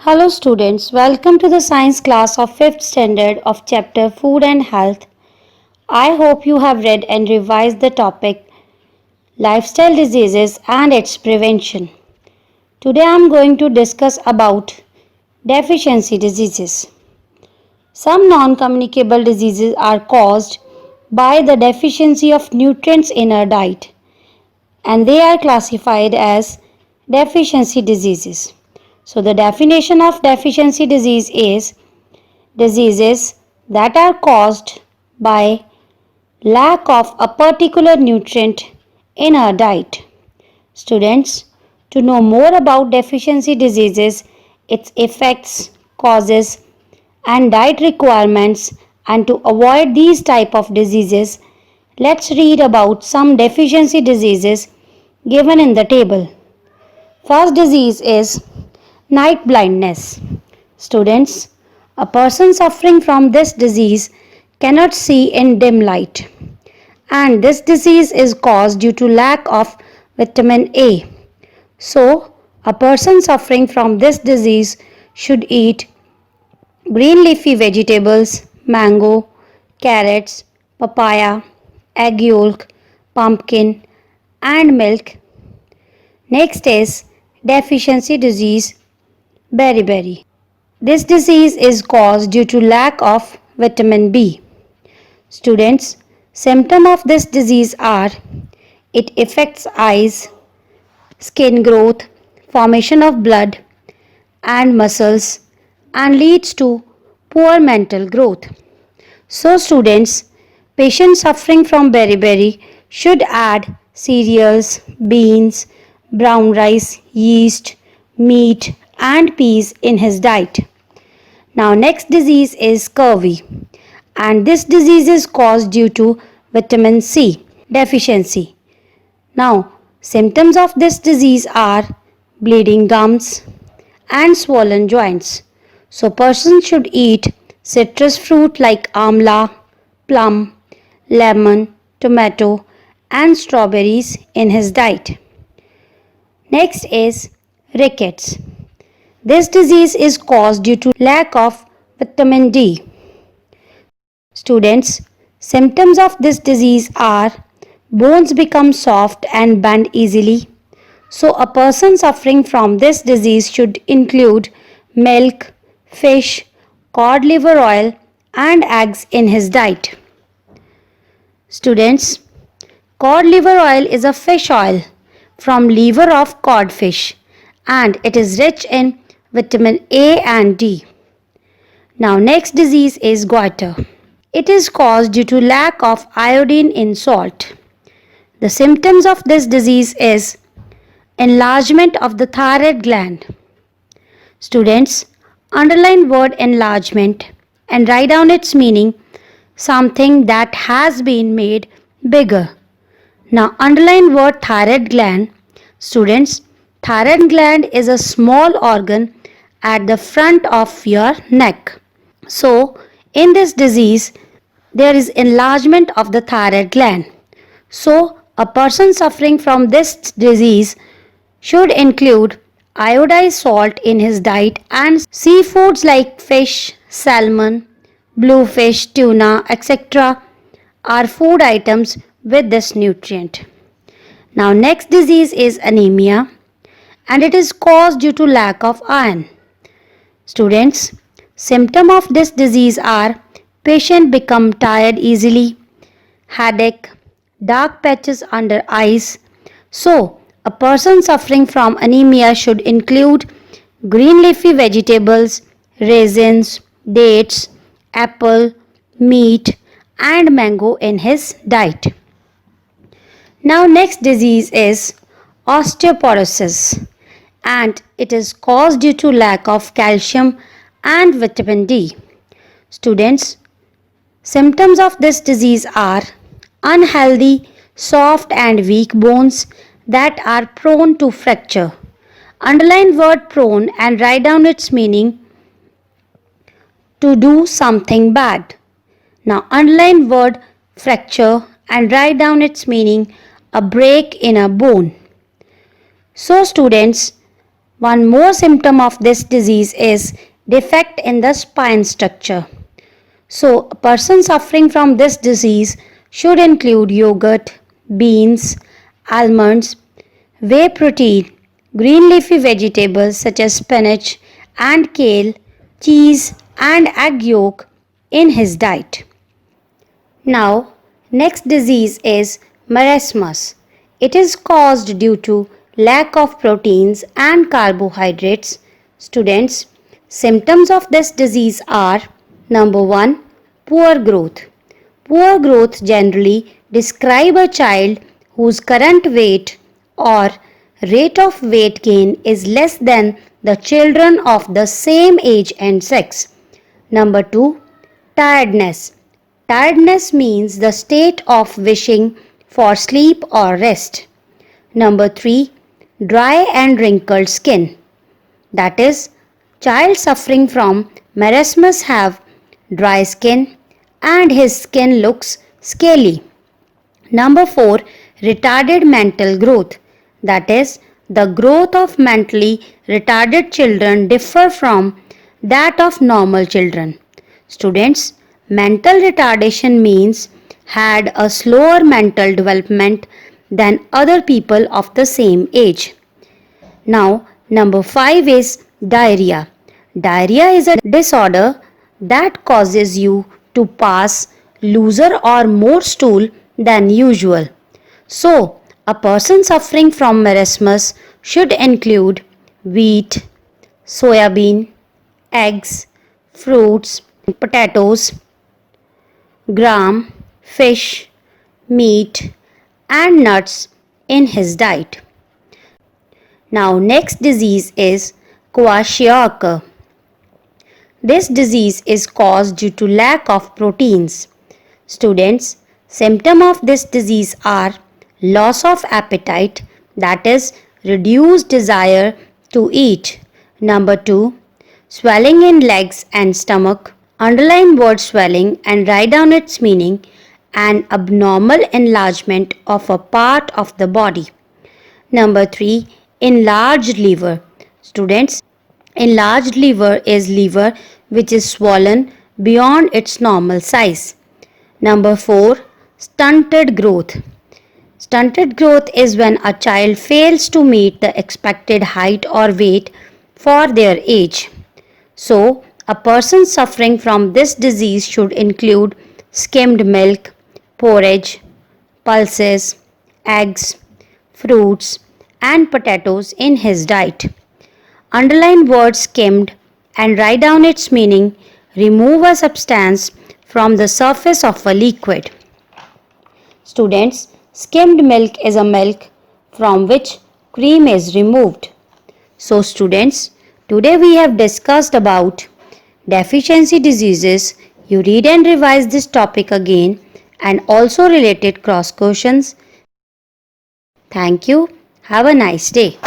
Hello students, welcome to the science class of 5th standard of chapter Food and Health. I hope you have read and revised the topic lifestyle diseases and its prevention. Today I am going to discuss about deficiency diseases. Some non-communicable diseases are caused by the deficiency of nutrients in our diet and they are classified as deficiency diseases. So the definition of deficiency disease is diseases that are caused by lack of a particular nutrient in our diet. Students, to know more about deficiency diseases, its effects, causes and diet requirements and to avoid these type of diseases, let's read about some deficiency diseases given in the table. First disease is night blindness. Students, a person suffering from this disease cannot see in dim light, and this disease is caused due to lack of vitamin A. So, a person suffering from this disease should eat green leafy vegetables, mango, carrots, papaya, egg yolk, pumpkin, and milk. Next is deficiency disease, beriberi. This disease is caused due to lack of vitamin B. Students, symptoms of this disease are it affects eyes, skin growth, formation of blood and muscles and leads to poor mental growth. So students, patients suffering from beriberi should add cereals, beans, brown rice, yeast, meat and peas in his diet. Now next disease is scurvy and this disease is caused due to vitamin C deficiency. Now symptoms of this disease are bleeding gums and swollen joints. So person should eat citrus fruit like amla, plum, lemon, tomato and strawberries in his diet. Next is rickets. This disease is caused due to lack of vitamin D. Students, symptoms of this disease are bones become soft and bend easily. So a person suffering from this disease should include milk, fish, cod liver oil and eggs in his diet. Students, cod liver oil is a fish oil from liver of codfish and it is rich in vitamin A and D. Now next disease is goiter. It is caused due to lack of iodine in salt. The symptoms of this disease is enlargement of the thyroid gland. Students, underline word enlargement and write down its meaning, something that has been made bigger. Now underline word thyroid gland. Students, thyroid gland is a small organ at the front of your neck. So, in this disease, there is enlargement of the thyroid gland. So, a person suffering from this disease should include iodized salt in his diet and seafoods like fish, salmon, bluefish, tuna, etc. are food items with this nutrient. Now, next disease is anemia and it is caused due to lack of iron. Students, symptoms of this disease are patient become tired easily, headache, dark patches under eyes. So, a person suffering from anemia should include green leafy vegetables, raisins, dates, apple, meat and mango in his diet. Now next disease is osteoporosis and it is caused due to lack of calcium and vitamin D. Students, symptoms of this disease are unhealthy, soft and weak bones that are prone to fracture. Underline word prone and write down its meaning, to do something bad. Now underline word fracture and write down its meaning, a break in a bone. So students, One more symptom of this disease is defect in the spine structure. So, a person suffering from this disease should include yogurt, beans, almonds, whey protein, green leafy vegetables such as spinach and kale, cheese and egg yolk in his diet. Now, next disease is marasmus. It is caused due to lack of proteins and carbohydrates. Students, symptoms of this disease are number 1, poor growth. Poor growth generally describe a child whose current weight or rate of weight gain is less than the children of the same age and sex. Number 2, tiredness. Tiredness means the state of wishing for sleep or rest. Number 3, dry and wrinkled skin. That is, child suffering from marasmus have dry skin and his skin looks scaly. Number 4, retarded mental growth. That is, the growth of mentally retarded children differ from that of normal children. Students, mental retardation means had a slower mental development than other people of the same age. Now, number 5 is diarrhea. Diarrhea is a disorder that causes you to pass looser or more stool than usual. So, a person suffering from marasmus should include wheat, soybean, eggs, fruits, potatoes, gram, fish, meat, and nuts in his diet. Now, next disease is kwashiorkor. This disease is caused due to lack of proteins. Students, symptoms of this disease are loss of appetite, that is, reduced desire to eat. Number 2, swelling in legs and stomach. Underline word swelling and write down its meaning: an abnormal enlargement of a part of the body. Number 3, enlarged liver. Students, enlarged liver is liver which is swollen beyond its normal size. Number 4, stunted growth. Stunted growth is when a child fails to meet the expected height or weight for their age. So, a person suffering from this disease should include skimmed milk, porridge, pulses, eggs, fruits, and potatoes in his diet. Underline word skimmed and write down its meaning: remove a substance from the surface of a liquid. Students, skimmed milk is a milk from which cream is removed. So students, today we have discussed about deficiency diseases. You read and revise this topic again and also related cross questions. Thank you. Have a nice day.